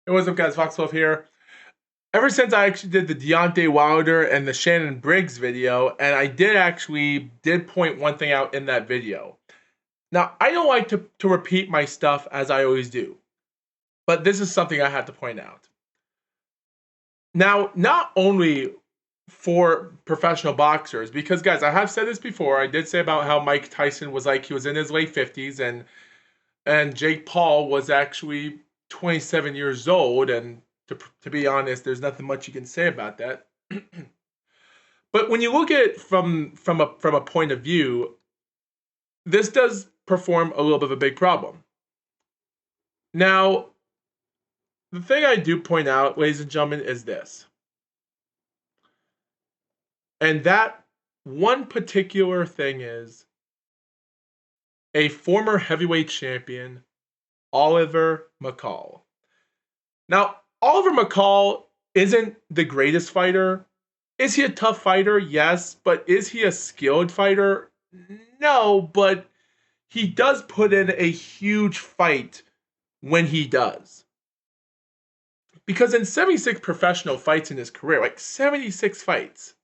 Hey, what's up, guys? Fox12 here. Ever since I actually did the Deontay Wilder and the Shannon Briggs video, and I did point one thing out in that video. Now, I don't like to repeat my stuff as I always do, but this is something I have to point out. Now, not only for professional boxers, because guys, I have said this before. I did say about how Mike Tyson was like he was in his late 50s, and Jake Paul was actually 27 years old, and to be honest, there's nothing much you can say about that. But when you look at it from a point of view, this does perform a little bit of a big problem. Now, the thing I do point out, ladies and gentlemen, is this. And that one particular thing is a former heavyweight champion, Oliver McCall. Now, Oliver McCall isn't the greatest fighter. Is he a tough fighter? Yes. But is he a skilled fighter? No, but he does put in a huge fight when he does. Because in 76 professional fights in his career, like 76 fights.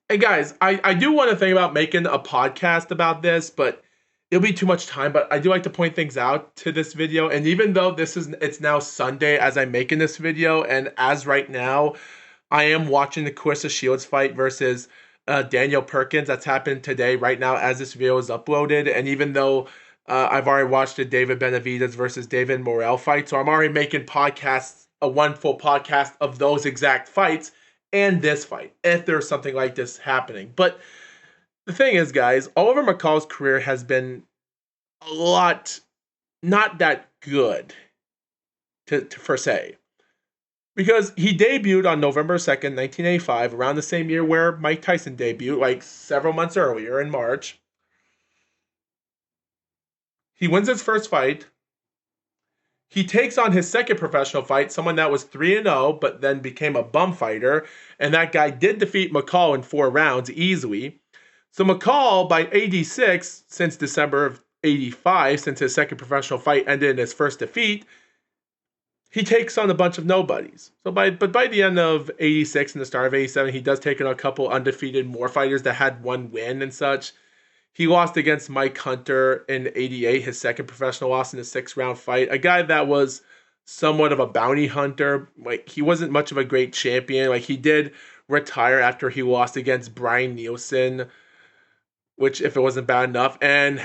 And guys, I do want to think about making a podcast about this, but it'll be too much time. But I do like to point things out to this video. And even though it's now Sunday as I'm making this video, and as right now, I am watching the Clarissa Shields fight versus Daniel Perkins. That's happened today, right now, as this video is uploaded. And even though I've already watched the David Benavidez versus David Morrell fight, so I'm already making one full podcast of those exact fights and this fight, if there's something like this happening. But the thing is, guys, Oliver McCall's career has been a lot not that good, to per se. Because he debuted on November 2nd, 1985, around the same year where Mike Tyson debuted, like several months earlier in March. He wins his first fight. He takes on his second professional fight, someone that was 3-0, but then became a bum fighter. And that guy did defeat McCall in 4 rounds easily. So McCall, by 86, since December of 85, since his second professional fight ended in his first defeat, he takes on a bunch of nobodies. By the end of 86 and the start of 87, he does take on a couple undefeated more fighters that had one win and such. He lost against Mike Hunter in 88, his second professional loss in a 6-round fight. A guy that was somewhat of a bounty hunter. Like, he wasn't much of a great champion. Like, he did retire after he lost against Brian Nielsen, which, if it wasn't bad enough, and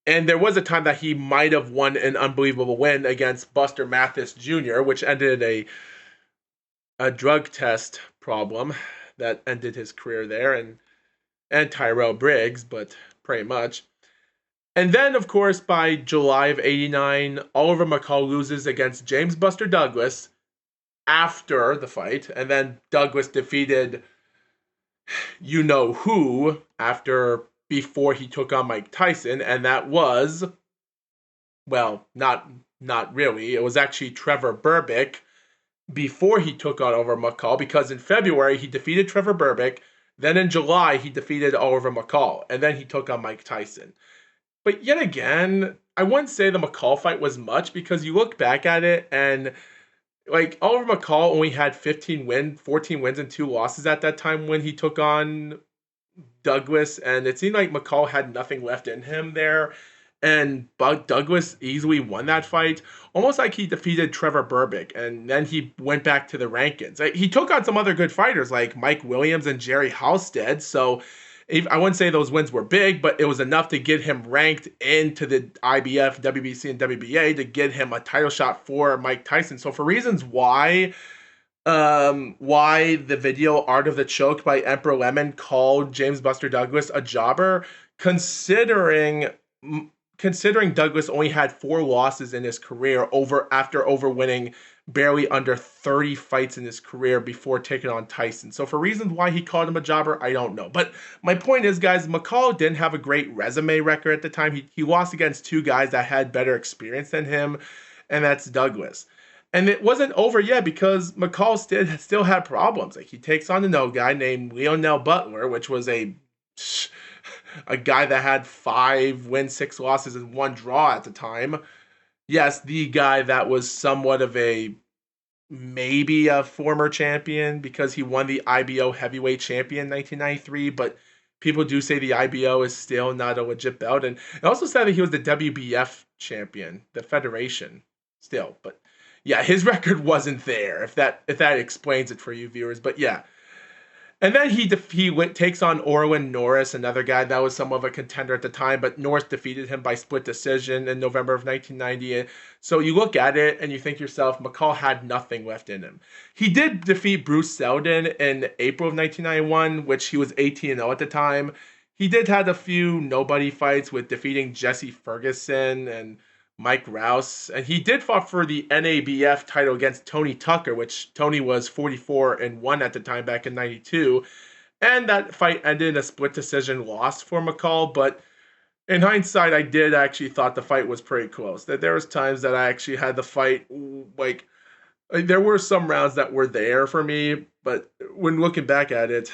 there was a time that he might have won an unbelievable win against Buster Mathis Jr., which ended a drug test problem that ended his career there, and Tyrell Briggs, but pretty much. And then, of course, by July of 89, Oliver McCall loses against James Buster Douglas after the fight, and then Douglas defeated you-know-who before he took on Mike Tyson, and that was, well, not really. It was actually Trevor Berbick before he took on Oliver McCall, because in February he defeated Trevor Berbick. Then in July, he defeated Oliver McCall, and then he took on Mike Tyson. But yet again, I wouldn't say the McCall fight was much, because you look back at it, and like, Oliver McCall only had 14 wins and 2 losses at that time when he took on Douglas, and it seemed like McCall had nothing left in him there. And Douglas easily won that fight, almost like he defeated Trevor Berbick, and then he went back to the rankings. He took on some other good fighters like Mike Williams and Jerry Halstead, so I wouldn't say those wins were big, but it was enough to get him ranked into the IBF, WBC, and WBA to get him a title shot for Mike Tyson. So for reasons why the video Art of the Choke by Emperor Lemon called James Buster Douglas a jobber, considering Douglas only had 4 losses in his career after winning barely under 30 fights in his career before taking on Tyson. So for reasons why he called him a jobber, I don't know. But my point is, guys, McCall didn't have a great resume record at the time. He lost against 2 guys that had better experience than him, and that's Douglas. And it wasn't over yet, because McCall still had problems. Like, he takes on a guy named Lionel Butler, which was a guy that had 5 wins, 6 losses, and 1 draw at the time. Yes, the guy that was somewhat of a maybe a former champion because he won the IBO heavyweight champion in 1993, but people do say the IBO is still not a legit belt. And it also said that he was the WBF champion, the federation still. But yeah, his record wasn't there, if that explains it for you viewers. But yeah, and then takes on Orwin Norris, another guy that was somewhat of a contender at the time, but Norris defeated him by split decision in November of 1990. So you look at it and you think to yourself, McCall had nothing left in him. He did defeat Bruce Seldon in April of 1991, which he was 18-0 at the time. He did have a few nobody fights with defeating Jesse Ferguson and Mike Rouse, and he did fight for the NABF title against Tony Tucker, which Tony was 44-1 at the time back in '92, and that fight ended in a split decision loss for McCall. But in hindsight, I did actually thought the fight was pretty close. That there was times that I actually had the fight like there were some rounds that were there for me, but when looking back at it,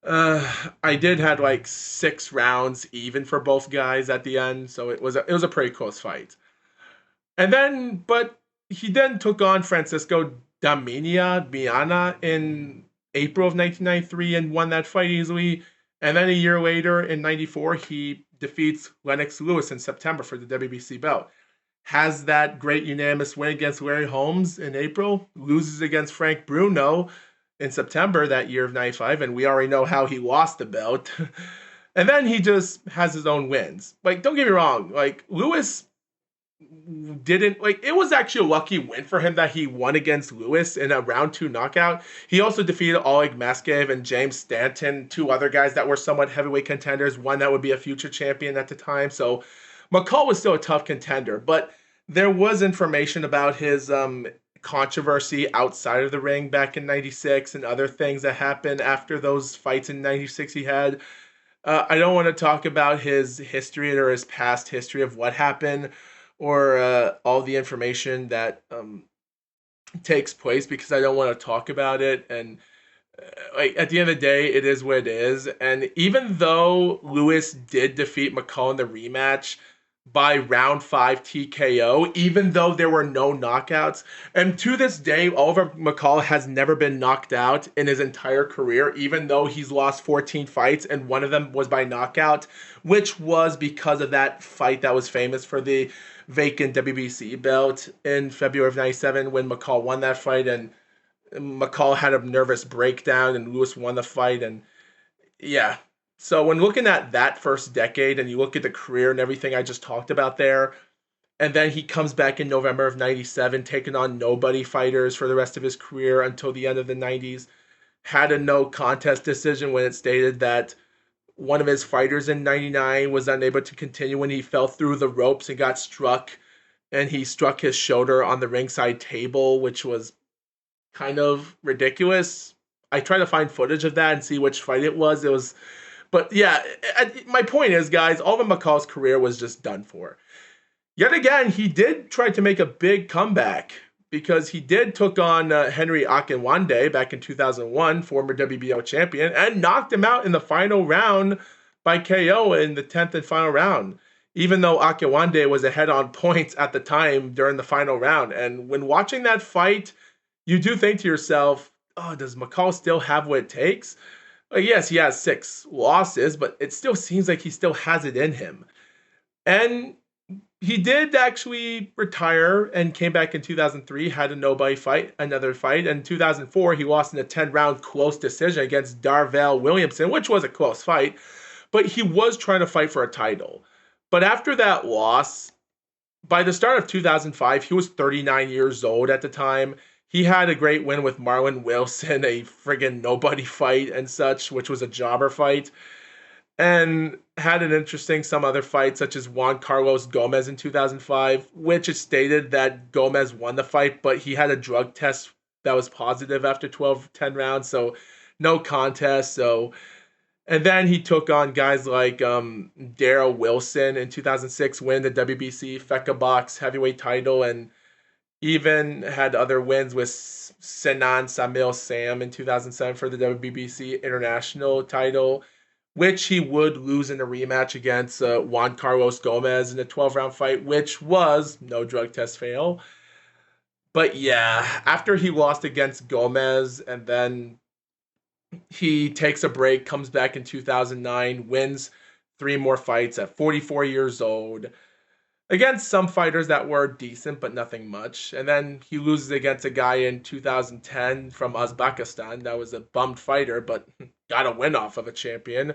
I did had like 6 rounds even for both guys at the end, so it was a pretty close fight. And then, but he then took on Francisco Miana in April of 1993 and won that fight easily. And then a year later in '94, he defeats Lennox Lewis in September for the WBC belt. Has that great unanimous win against Larry Holmes in April, loses against Frank Bruno in September that year of '95, and we already know how he lost the belt. And then he just has his own wins. Like, don't get me wrong, like Lewis didn't like it was actually a lucky win for him that he won against Lewis in a round 2 knockout. He also defeated Oleg Maskev and James Stanton, 2 other guys that were somewhat heavyweight contenders, one that would be a future champion at the time. So McCall was still a tough contender, but there was information about his controversy outside of the ring back in '96 and other things that happened after those fights in '96 he had. I don't want to talk about his history or his past history of what happened or all the information that takes place because I don't want to talk about it. And like at the end of the day, it is what it is. And even though Lewis did defeat McCall in the rematch by round 5 TKO, even though there were no knockouts, and to this day, Oliver McCall has never been knocked out in his entire career, even though he's lost 14 fights and one of them was by knockout, which was because of that fight that was famous for the vacant WBC belt in February of '97 when McCall won that fight and McCall had a nervous breakdown and Lewis won the fight. And yeah, so when looking at that first decade and you look at the career and everything I just talked about there, and then he comes back in November of '97 taking on nobody fighters for the rest of his career until the end of the '90s, had a no contest decision when it stated that one of his fighters in '99 was unable to continue when he fell through the ropes and got struck, and he struck his shoulder on the ringside table, which was kind of ridiculous. I tried to find footage of that and see which fight it was. It was, but yeah, my point is, guys, Alvin McCall's career was just done for. Yet again, he did try to make a big comeback because he did took on Henry Akinwande back in 2001, former WBO champion, and knocked him out in the final round by KO in the 10th and final round, even though Akinwande was ahead on points at the time during the final round. And when watching that fight, you do think to yourself, oh, does McCall still have what it takes? Yes, he has 6 losses, but it still seems like he still has it in him. And he did actually retire and came back in 2003, had a nobody fight, another fight. And in 2004, he lost in a 10-round close decision against Darvell Williamson, which was a close fight, but he was trying to fight for a title. But after that loss, by the start of 2005, he was 39 years old at the time. He had a great win with Marlon Wilson, a friggin' nobody fight and such, which was a jobber fight. And had an interesting some other fights, such as Juan Carlos Gomez in 2005, which is stated that Gomez won the fight, but he had a drug test that was positive after 10 rounds, so no contest. So, and then he took on guys like Darryl Wilson in 2006, win the WBC FECA Box heavyweight title, and even had other wins with Sinan Samil Sam in 2007 for the WBC international title. which he would lose in a rematch against Juan Carlos Gomez in a 12-round fight, which was no drug test fail. But yeah, after he lost against Gomez and then he takes a break, comes back in 2009, wins three more fights at 44 years old against some fighters that were decent but nothing much. And then he loses against a guy in 2010 from Uzbekistan that was a bummed fighter but got a win off of a champion.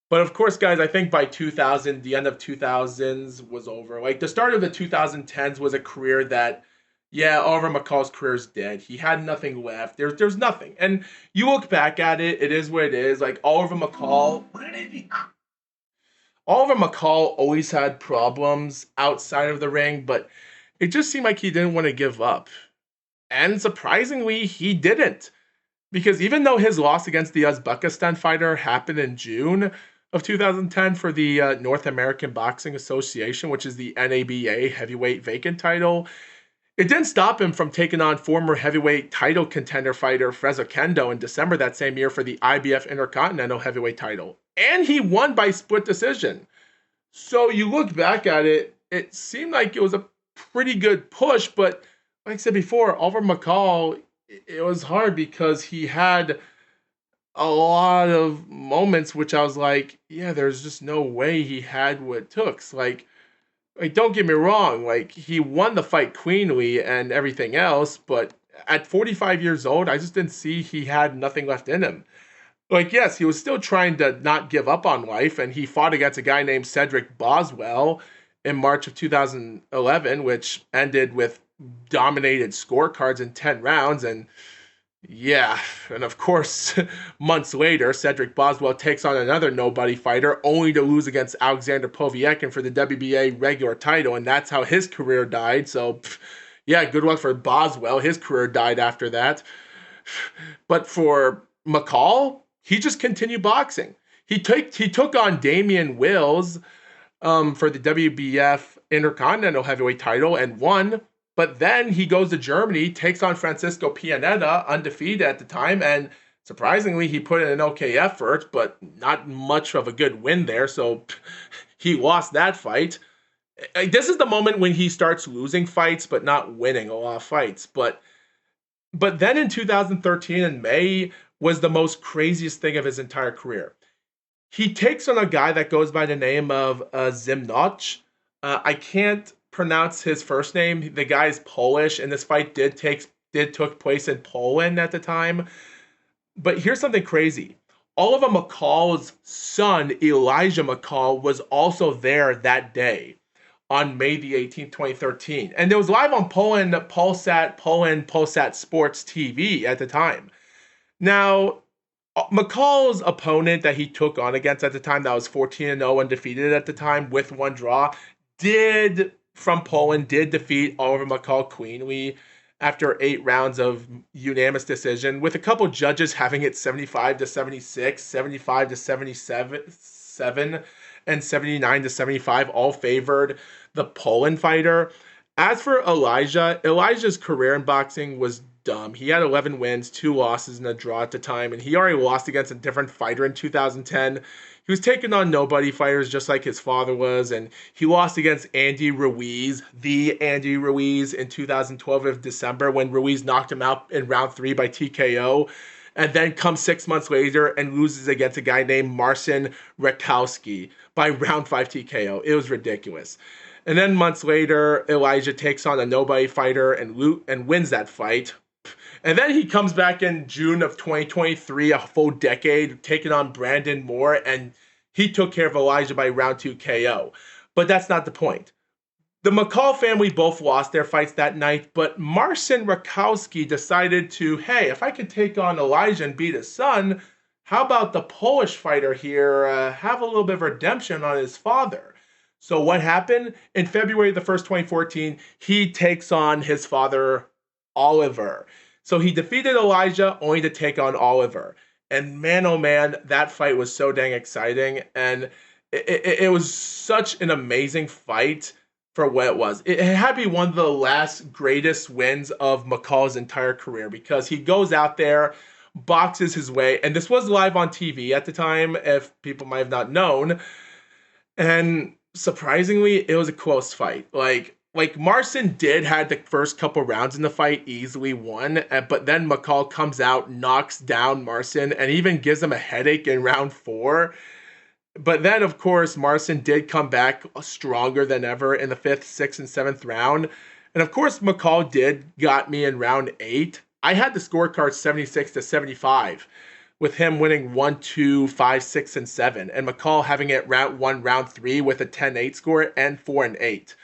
But of course, guys, I think by 2000, the end of 2000s was over. Like the start of the 2010s was a career that, yeah, Oliver McCall's career is dead. He had nothing left. There's nothing. And you look back at it, it is what it is. Like Oliver McCall always had problems outside of the ring, but it just seemed like he didn't want to give up. And surprisingly, he didn't. Because even though his loss against the Uzbekistan fighter happened in June of 2010 for the North American Boxing Association, which is the NABA heavyweight vacant title, it didn't stop him from taking on former heavyweight title contender fighter Freza Kendo in December that same year for the IBF Intercontinental heavyweight title. And he won by split decision. So you look back at it, it seemed like it was a pretty good push, but like I said before, Oliver McCall, it was hard because he had a lot of moments which I was like, yeah, there's just no way he had what it took. Like don't get me wrong, like he won the fight cleanly and everything else, but at 45 years old, I just didn't see he had nothing left in him. Like, yes, he was still trying to not give up on life, and he fought against a guy named Cedric Boswell in March of 2011, which ended with dominated scorecards in 10 rounds. And yeah, and of course, months later, Cedric Boswell takes on another nobody fighter, only to lose against Alexander Poviekin for the WBA regular title, and that's how his career died. So, yeah, good luck for Boswell. His career died after that. But for McCall, he just continued boxing. He took on Damian Wills for the WBF Intercontinental Heavyweight title and won. But then he goes to Germany, takes on Francisco Pianeta, undefeated at the time, and surprisingly, he put in an okay effort, but not much of a good win there. So he lost that fight. This is the moment when he starts losing fights, but not winning a lot of fights. But then in 2013 in May was the most craziest thing of his entire career. He takes on a guy that goes by the name of Zimnoch. I can't pronounce his first name. The guy is Polish, and this fight did took place in Poland at the time. But here's something crazy. Oliver McCall's son, Elijah McCall, was also there that day on May the 18th, 2013. And it was live on Polsat Sports TV at the time. Now, McCall's opponent that he took on against at the time, that was 14-0 undefeated at the time with one draw, from Poland, did defeat Oliver McCall cleanly after 8 rounds of unanimous decision, with a couple judges having it 75-76, 75-77, and 79-75, all favored the Poland fighter. As for Elijah's career in boxing was dumb. He had 11 wins, 2 losses, and a draw at the time, and he already lost against a different fighter in 2010. He was taking on nobody fighters just like his father was, and he lost against Andy Ruiz, the Andy Ruiz, in 2012 of December when Ruiz knocked him out in round 3 by TKO, and then comes 6 months later and loses against a guy named Marcin Rakowski by round 5 TKO. It was ridiculous. And then months later, Elijah takes on a nobody fighter and wins that fight. And then he comes back in June of 2023, a full decade, taking on Brandon Moore, and he took care of Elijah by round 2 KO. But that's not the point. The McCall family both lost their fights that night, but Marcin Rakowski decided to, hey, if I could take on Elijah and beat his son, how about the Polish fighter here have a little bit of redemption on his father? So what happened? In February the 1st, 2014, he takes on his father, Oliver. So he defeated Elijah only to take on Oliver. And man, oh man, that fight was so dang exciting. And it was such an amazing fight for what it was. It had to be one of the last greatest wins of McCall's entire career because he goes out there, boxes his way. And this was live on TV at the time, if people might have not known. And surprisingly, it was a close fight. Like Marcin did had the first couple rounds in the fight easily won, but then McCall comes out, knocks down Marcin, and even gives him a headache in round 4. But then, of course, Marcin did come back stronger than ever in the 5th, 6th, and 7th round. And of course, McCall did got me in round 8. I had the scorecard 76-75, with him winning 1, 2, 5, 6, and 7, and McCall having it round 1, round 3 with a 10-8 score and 4 and 8.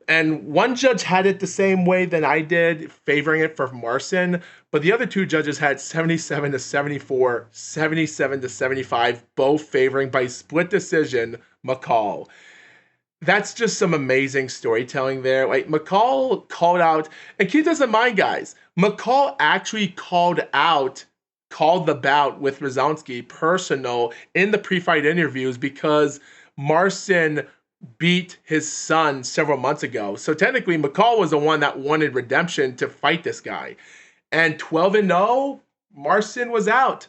And one judge had it the same way that I did, favoring it for Marcin, but the other two judges had 77-74, 77-75, both favoring by split decision McCall. That's just some amazing storytelling there. Like, McCall called out, and keep this in mind, guys, McCall actually called the bout with Rozanski personal in the pre-fight interviews because Marcin beat his son several months ago. So technically, McCall was the one that wanted redemption to fight this guy. And 12-0, Marcin was out.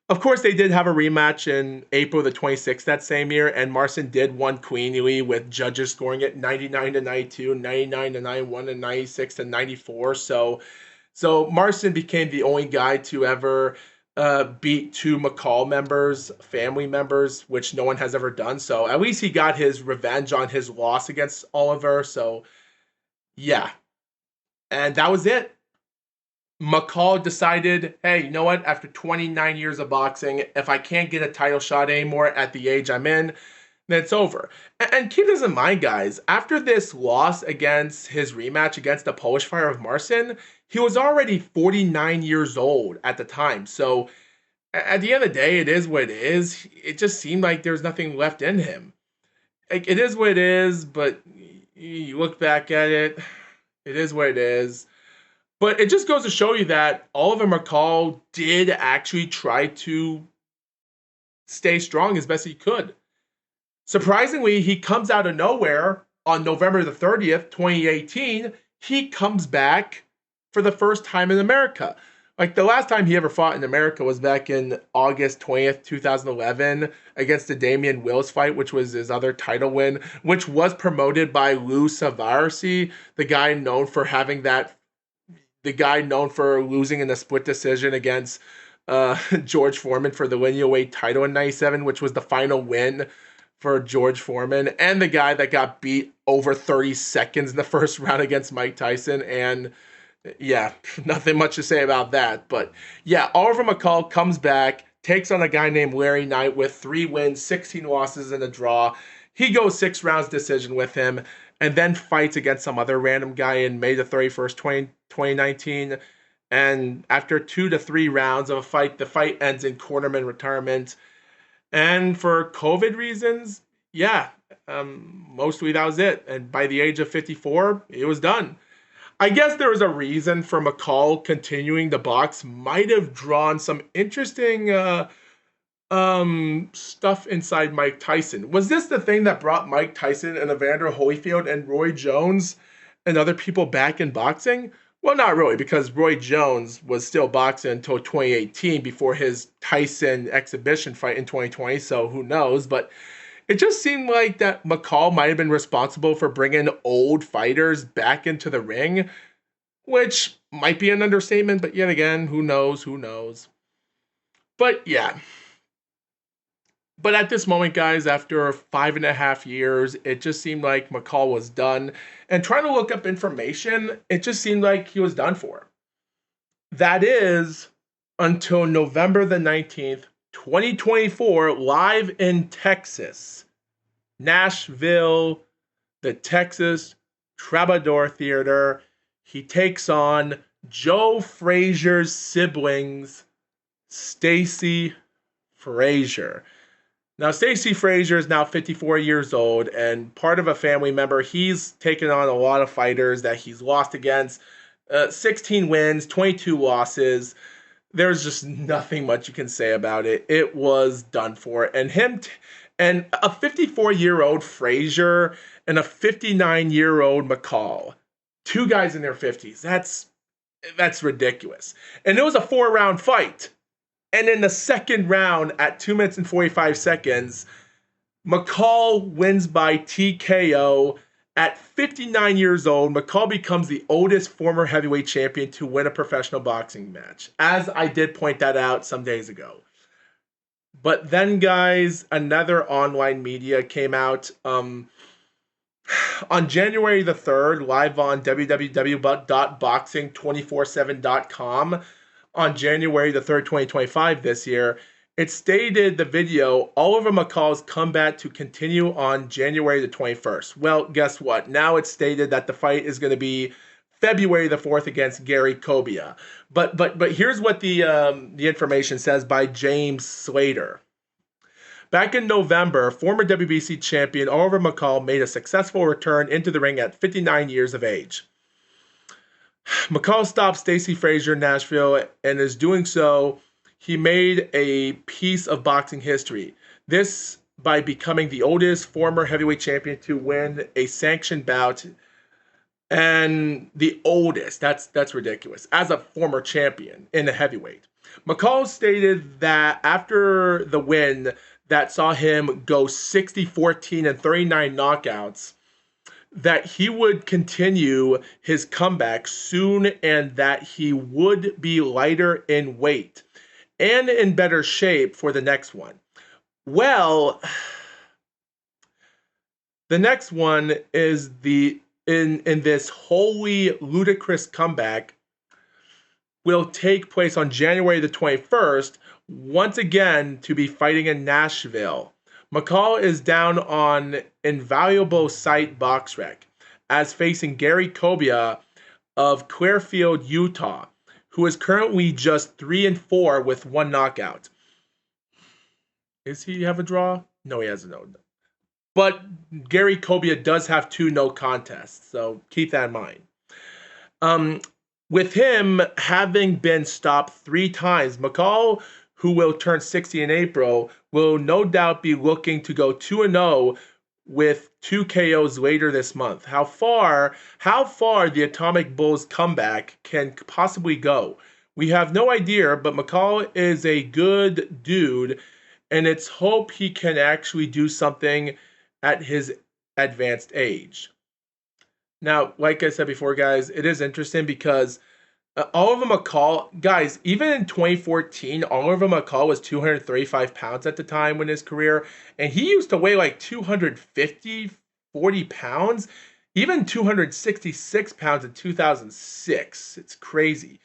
Of course, they did have a rematch in April the 26th that same year, and Marcin did win cleanly with judges scoring it 99-92, 99-91, and 96-94. So Marcin became the only guy to ever beat 2 McCall family members, which no one has ever done. So at least he got his revenge on his loss against Oliver. So yeah, and that was it. McCall decided, hey, you know what? After 29 years of boxing, if I can't get a title shot anymore at the age I'm in, then it's over. And keep this in mind, guys. After this loss against his rematch against the Polish fighter of Marcin, he was already 49 years old at the time. So at the end of the day, it is what it is. It just seemed like there's nothing left in him. Like, it is what it is, but you look back at it, it is what it is. But it just goes to show you that Oliver McCall did actually try to stay strong as best he could. Surprisingly, he comes out of nowhere on November the 30th, 2018. He comes back for the first time in America. Like, the last time he ever fought in America was back in August 20th, 2011 against the Damian Wills fight, which was his other title win, which was promoted by Lou Savarsi, the guy known for losing in a split decision against George Foreman for the lineal weight title in 97, which was the final win for George Foreman, and the guy that got beat over 30 seconds in the first round against Mike Tyson. And yeah, nothing much to say about that. But yeah, Oliver McCall comes back, takes on a guy named Larry Knight with 3 wins, 16 losses, and a draw. He goes 6 rounds decision with him, and then fights against some other random guy in May the 31st, 2019. And after 2 to 3 rounds of a fight, the fight ends in cornerman retirement. And for COVID reasons, yeah, mostly that was it. And by the age of 54, it was done. I guess there was a reason for McCall continuing to box. Might have drawn some interesting stuff inside Mike Tyson. Was this the thing that brought Mike Tyson and Evander Holyfield and Roy Jones and other people back in boxing? Well, not really, because Roy Jones was still boxing until 2018 before his Tyson exhibition fight in 2020, so who knows? But it just seemed like that McCall might have been responsible for bringing old fighters back into the ring, which might be an understatement, but yet again, who knows? But yeah. But at this moment, guys, after 5.5 years, it just seemed like McCall was done. And trying to look up information, it just seemed like he was done for. That is until November the 19th, 2024, live in Texas, Nashville, the Texas Troubadour Theater. He takes on Joe Frazier's siblings, Stacy Frazier. Now, Stacy Frazier is now 54 years old, and part of a family member. He's taken on a lot of fighters that he's lost against. 16 wins, 22 losses. There's just nothing much you can say about it. It was done for. And and a 54-year-old Frazier and a 59-year-old McCall. 2 guys in their 50s. That's ridiculous. And it was a 4-round fight. And in the second round, at 2 minutes and 45 seconds, McCall wins by TKO. At 59 years old, McCall becomes the oldest former heavyweight champion to win a professional boxing match, as I did point that out some days ago. But then, guys, another online media came out on January the 3rd, live on www.boxing247.com on January the 3rd, 2025 this year. It stated the video, Oliver McCall's comeback to continue on January the 21st. Well, guess what? Now it's stated that the fight is going to be February the 4th against Gary Cobia. But here's what the information says by James Slater. Back in November, former WBC champion Oliver McCall made a successful return into the ring at 59 years of age. McCall stopped Stacey Frazier in Nashville, and is doing so, he made a piece of boxing history. This by becoming the oldest former heavyweight champion to win a sanctioned bout, and the oldest, that's ridiculous, as a former champion in the heavyweight. McCall stated that after the win that saw him go 60, 14, and 39 knockouts, that he would continue his comeback soon and that he would be lighter in weight and in better shape for the next one. Well, the next one is in this wholly ludicrous comeback will take place on January the 21st, once again to be fighting in Nashville. McCall is down on invaluable site BoxRec as facing Gary Cobia of Clearfield, Utah, who is currently just 3-4 with 1 knockout. Does he have a draw? No, he has a no. But Gary Cobia does have 2 no contests, so keep that in mind. With him having been stopped 3 times, McCall, who will turn 60 in April, will no doubt be looking to go 2-0 with 2 KOs later this month. How far the Atomic Bull's comeback can possibly go, we have no idea, but McCall is a good dude, and it's hope he can actually do something at his advanced age. Now, like I said before, guys, it is interesting because Oliver McCall, guys, even in 2014, Oliver McCall was 235 pounds at the time in his career, and he used to weigh like 250, 40 pounds, even 266 pounds in 2006. It's crazy.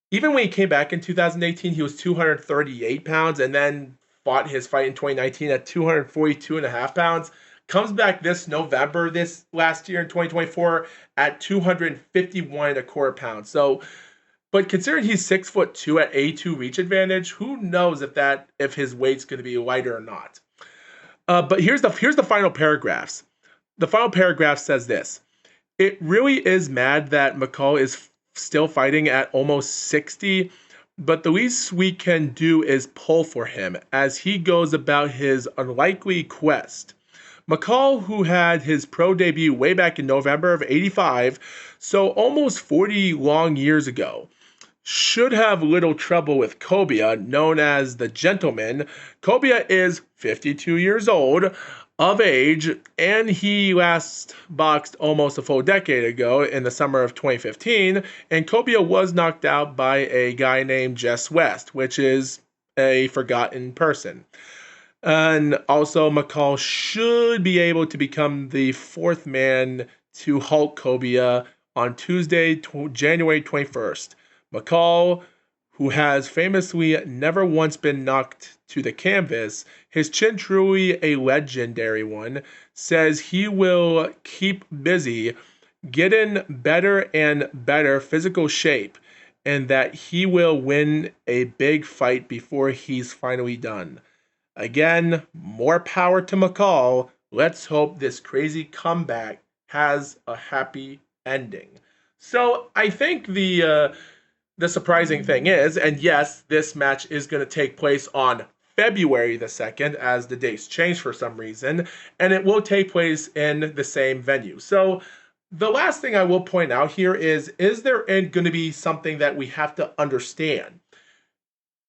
Even when he came back in 2018, he was 238 pounds and then fought his fight in 2019 at 242.5 pounds. Comes back this November, this last year in 2024, at 251.25 pounds. So, but considering he's 6'2" at A2 reach advantage, who knows if his weight's going to be lighter or not. But here's the final paragraphs. The final paragraph says this: it really is mad that McCall is still fighting at almost 60, but the least we can do is pull for him as he goes about his unlikely quest. McCall, who had his pro debut way back in November of '85, so almost 40 long years ago, should have little trouble with Cobia, known as the Gentleman. Cobia is 52 years old, of age, and he last boxed almost a full decade ago in the summer of 2015, and Cobia was knocked out by a guy named Jess West, which is a forgotten person. And also, McCall should be able to become the 4th man to halt Cobia on Tuesday, January 21st. McCall, who has famously never once been knocked to the canvas, his chin truly a legendary one, says he will keep busy, get in better and better physical shape, and that he will win a big fight before he's finally done. Again, more power to McCall. Let's hope this crazy comeback has a happy ending. So I think the surprising thing is, and yes, this match is going to take place on February the 2nd, as the dates changed for some reason, and it will take place in the same venue. So The last thing I will point out here is there going to be something that we have to understand?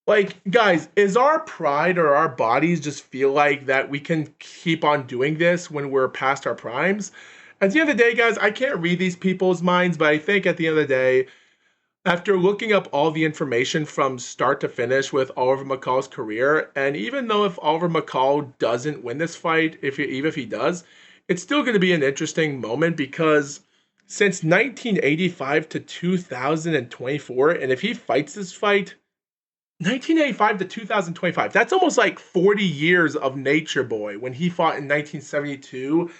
Like, guys, is our pride or our bodies just feel like that we can keep on doing this when we're past our primes? At the end of the day, guys, I can't read these people's minds, but I think at the end of the day, after looking up all the information from start to finish with Oliver McCall's career, and even though if Oliver McCall doesn't win this fight, even if he does, it's still going to be an interesting moment because since 1985 to 2024, and if he fights this fight, 1985 to 2025. That's almost like 40 years of Nature Boy when he fought in 1972.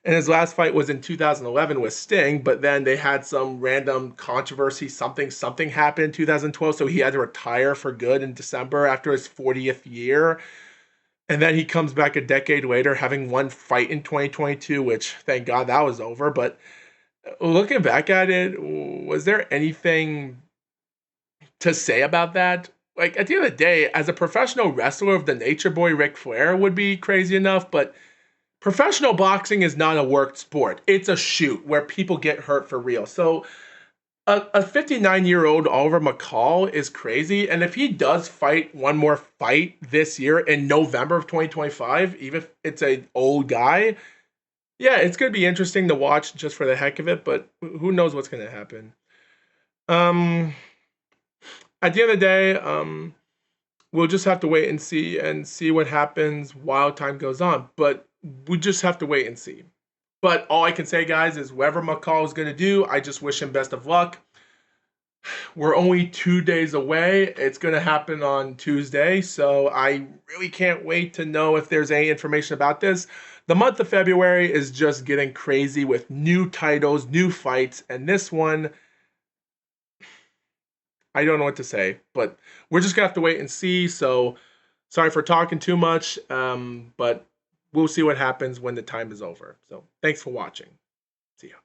And his last fight was in 2011 with Sting, but then they had some random controversy. Something happened in 2012, so he had to retire for good in December after his 40th year. And then he comes back a decade later, having one fight in 2022, which thank God that was over. But looking back at it, was there anything to say about that? Like at the end of the day, as a professional wrestler of the Nature Boy Ric Flair would be crazy enough, but professional boxing is not a worked sport. It's a shoot where people get hurt for real. So a 59-year-old Oliver McCall is crazy. And if he does fight one more fight this year in November of 2025, even if it's an old guy, yeah, it's going to be interesting to watch just for the heck of it. But who knows what's going to happen. Um, at the end of the day, we'll just have to wait and see what happens while time goes on. But we just have to wait and see. But all I can say, guys, is whatever McCall is going to do, I just wish him best of luck. We're only 2 days away. It's going to happen on Tuesday, so I really can't wait to know if there's any information about this. The month of February is just getting crazy with new titles, new fights, and this one, I don't know what to say, but we're just gonna have to wait and see. So sorry for talking too much, but we'll see what happens when the time is over. So thanks for watching. See ya.